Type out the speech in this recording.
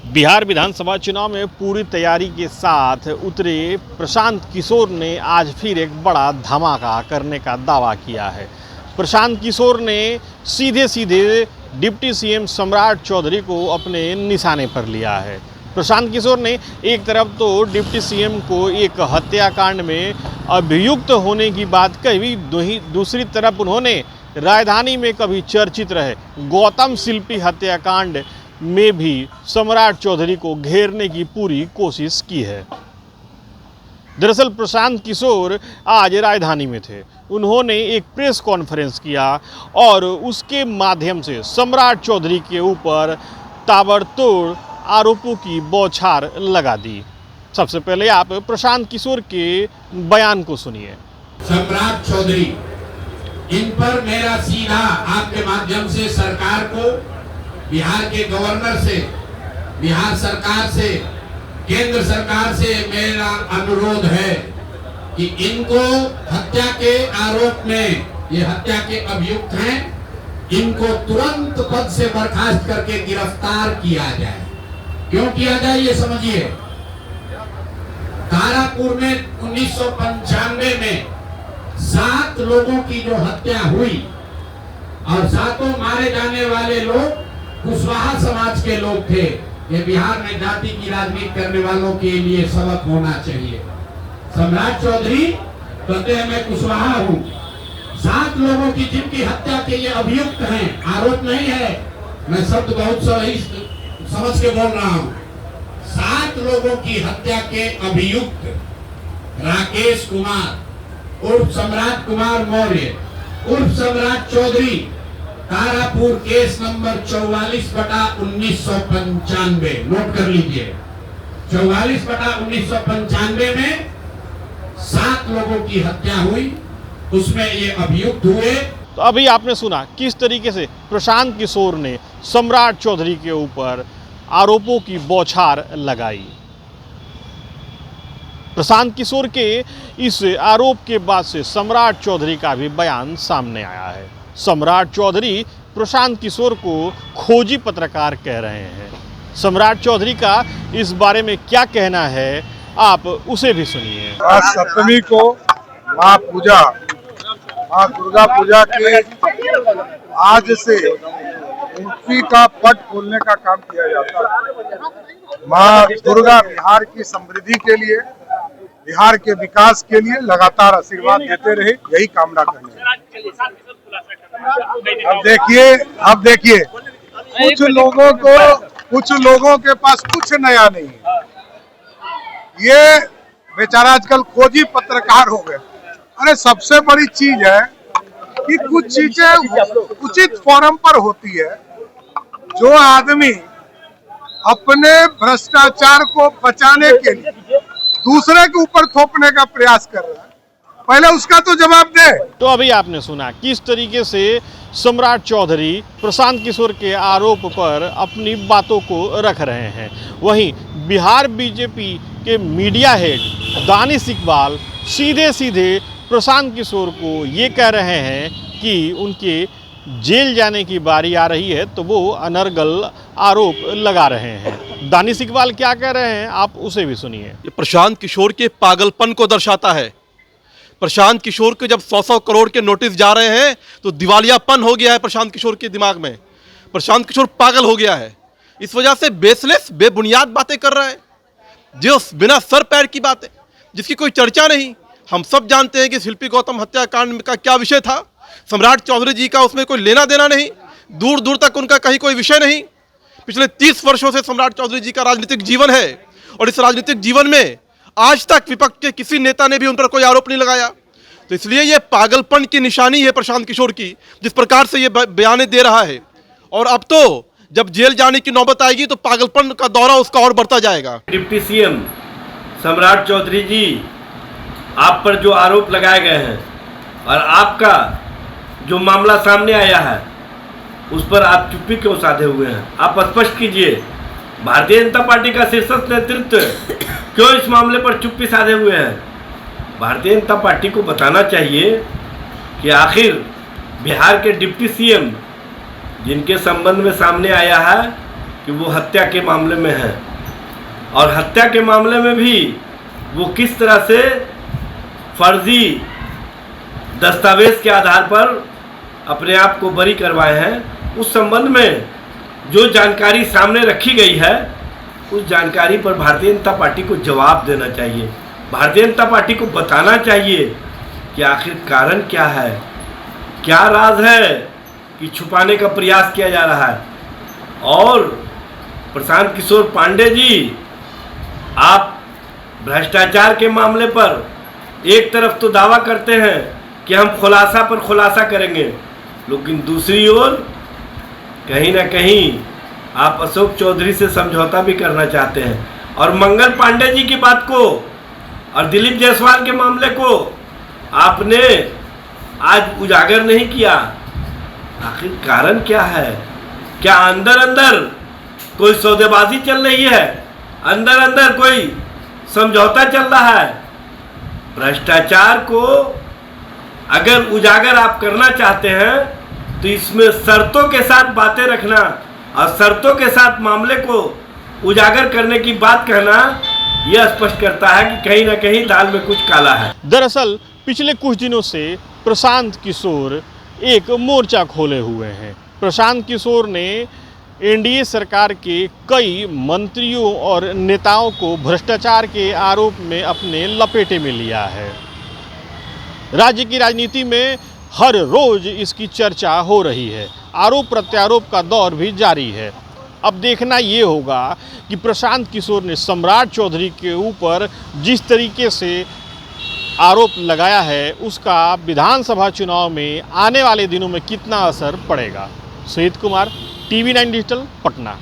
बिहार विधानसभा चुनाव में पूरी तैयारी के साथ उतरे प्रशांत किशोर ने आज फिर एक बड़ा धमाका करने का दावा किया है। प्रशांत किशोर ने सीधे सीधे डिप्टी सीएम सम्राट चौधरी को अपने निशाने पर लिया है। प्रशांत किशोर ने एक तरफ तो डिप्टी सीएम को एक हत्याकांड में अभियुक्त होने की बात कही, दूसरी तरफ उन्होंने राजधानी में कभी चर्चित रहे गौतम शिल्पी हत्याकांड में भी सम्राट चौधरी को घेरने की पूरी कोशिश की है। दरअसल प्रशांत किशोर आज राजधानी में थे। उन्होंने एक प्रेस कॉन्फ्रेंस किया और उसके माध्यम से सम्राट चौधरी के ऊपर ताबड़तोड़ आरोपों की बौछार लगा दी। सबसे पहले आप प्रशांत किशोर के बयान को सुनिए। सम्राट चौधरी, इन पर मेरा सीधा आपके माध्यम से सरकार को, बिहार के गवर्नर से, बिहार सरकार से, केंद्र सरकार से मेरा अनुरोध है कि इनको हत्या के आरोप में, ये हत्या के अभियुक्त हैं, इनको तुरंत पद से बर्खास्त करके गिरफ्तार किया जाए। क्यों किया जाए ये समझिए। तारापुर में 1995 में 7 लोगों की जो हत्या हुई और 7 मारे जाने वाले लोग कुशवाहा समाज के लोग थे। ये बिहार में जाति की राजनीति करने वालों के लिए सबक होना चाहिए। सम्राट चौधरी कहते हैं मैं कुशवाहा हूँ। 7 लोगों की जिनकी हत्या के ये अभियुक्त हैं, आरोप नहीं है, मैं शब्द बहुत सही समझ के बोल रहा हूँ। 7 लोगों की हत्या के अभियुक्त राकेश कुमार उर्फ सम्राट कुमार मौर्य उर्फ Samrat Chaudhary, Tarapur case number 44/1995, note कर लीजिए। 44/1995 में 7 लोगों की हत्या हुई, उसमें ये अभियुक्त हुए। तो अभी आपने सुना किस तरीके से प्रशांत किशोर ने सम्राट चौधरी के ऊपर आरोपों की बौछार लगाई। प्रशांत किशोर के इस आरोप के बाद से सम्राट चौधरी का भी बयान सामने आया है। सम्राट चौधरी प्रशांत किशोर को खोजी पत्रकार कह रहे हैं। सम्राट चौधरी का इस बारे में क्या कहना है, आप उसे भी सुनिए। आज सप्तमी को माँ दुर्गा पूजा के आज से मूर्ति का पट खोलने का काम किया जाता है। माँ दुर्गा बिहार की समृद्धि के लिए, बिहार के विकास के लिए लगातार आशीर्वाद देते रहे, यही कामना करते हैं। अब देखिए कुछ लोगों के पास कुछ नया नहीं है। ये बेचारा आजकल खोजी पत्रकार हो गए। अरे सबसे बड़ी चीज है कि कुछ चीजें उचित फोरम पर होती है। जो आदमी अपने भ्रष्टाचार को बचाने के लिए दूसरे के ऊपर थोपने का प्रयास कर रहा है, पहले उसका तो जवाब दे। तो अभी आपने सुना किस तरीके से सम्राट चौधरी प्रशांत किशोर के आरोप पर अपनी बातों को रख रहे हैं। वहीं बिहार बीजेपी के मीडिया हेड दानिश इकबाल सीधे सीधे प्रशांत किशोर को ये कह रहे हैं कि उनके जेल जाने की बारी आ रही है, तो वो अनर्गल आरोप लगा रहे हैं। दानिश इकबाल क्या कह रहे हैं, आप उसे भी सुनिए। प्रशांत किशोर के पागलपन को दर्शाता है। प्रशांत किशोर के जब 100 करोड़ के नोटिस जा रहे हैं तो दिवालियापन हो गया है प्रशांत किशोर के दिमाग में। प्रशांत किशोर पागल हो गया है, इस वजह से बेसलेस बेबुनियाद बातें कर रहा है, जो बिना सर पैर की बातें, जिसकी कोई चर्चा नहीं। हम सब जानते हैं कि शिल्पी गौतम हत्याकांड का क्या विषय था। सम्राट चौधरी जी का उसमें कोई लेना देना नहीं, दूर दूर तक उनका कहीं कोई विषय नहीं। पिछले 30 वर्षों से सम्राट चौधरी जी का राजनीतिक जीवन है और इस राजनीतिक जीवन में आज तक विपक्ष के किसी नेता ने भी उन पर कोई आरोप नहीं लगाया। तो इसलिए ये पागलपन की निशानी है प्रशांत किशोर की, जिस प्रकार से ये बयान दे रहा है। और अब तो जब जेल जाने की नौबत आएगी तो पागलपन का दौरा उसका और बढ़ता जाएगा। डिप्टी सीएम सम्राट चौधरी जी, आप पर जो आरोप लगाए गए हैं और आपका जो मामला सामने आया है उस पर आप चुप्पी क्यों साधे हुए हैं? आप स्पष्ट कीजिए। भारतीय जनता पार्टी का शीर्ष नेतृत्व क्यों इस मामले पर चुप्पी साधे हुए हैं? भारतीय जनता पार्टी को बताना चाहिए कि आखिर बिहार के डिप्टी सीएम जिनके संबंध में सामने आया है कि वो हत्या के मामले में है, और हत्या के मामले में भी वो किस तरह से फर्जी दस्तावेज के आधार पर अपने आप को बरी करवाए हैं, उस संबंध में जो जानकारी सामने रखी गई है उस जानकारी पर भारतीय जनता पार्टी को जवाब देना चाहिए। भारतीय जनता पार्टी को बताना चाहिए कि आखिर कारण क्या है, क्या राज है कि छुपाने का प्रयास किया जा रहा है। और प्रशांत किशोर पांडे जी, आप भ्रष्टाचार के मामले पर एक तरफ तो दावा करते हैं कि हम खुलासा पर खुलासा करेंगे, लेकिन दूसरी ओर कहीं ना कहीं आप अशोक चौधरी से समझौता भी करना चाहते हैं। और मंगल पांडे जी की बात को और दिलीप जायसवाल के मामले को आपने आज उजागर नहीं किया। आखिर कारण क्या है? क्या अंदर अंदर कोई सौदेबाजी चल रही है? अंदर अंदर कोई समझौता चल रहा है? भ्रष्टाचार को अगर उजागर आप करना चाहते हैं तो इसमें शर्तों के साथ बातें रखना और शर्तों के साथ मामले को उजागर करने की बात कहना यह स्पष्ट करता है कि कहीं ना कहीं दाल में कुछ काला है। दरअसल पिछले कुछ दिनों से प्रशांत किशोर एक मोर्चा खोले हुए हैं। प्रशांत किशोर ने एनडीए सरकार के कई मंत्रियों और नेताओं को भ्रष्टाचार के आरोप में अपने लपेटे में लिया है। राज्य की राजनीति में हर रोज इसकी चर्चा हो रही है। आरोप प्रत्यारोप का दौर भी जारी है। अब देखना ये होगा कि प्रशांत किशोर ने सम्राट चौधरी के ऊपर जिस तरीके से आरोप लगाया है उसका विधानसभा चुनाव में आने वाले दिनों में कितना असर पड़ेगा। Suhit Kumar, TV9 digital, Patna.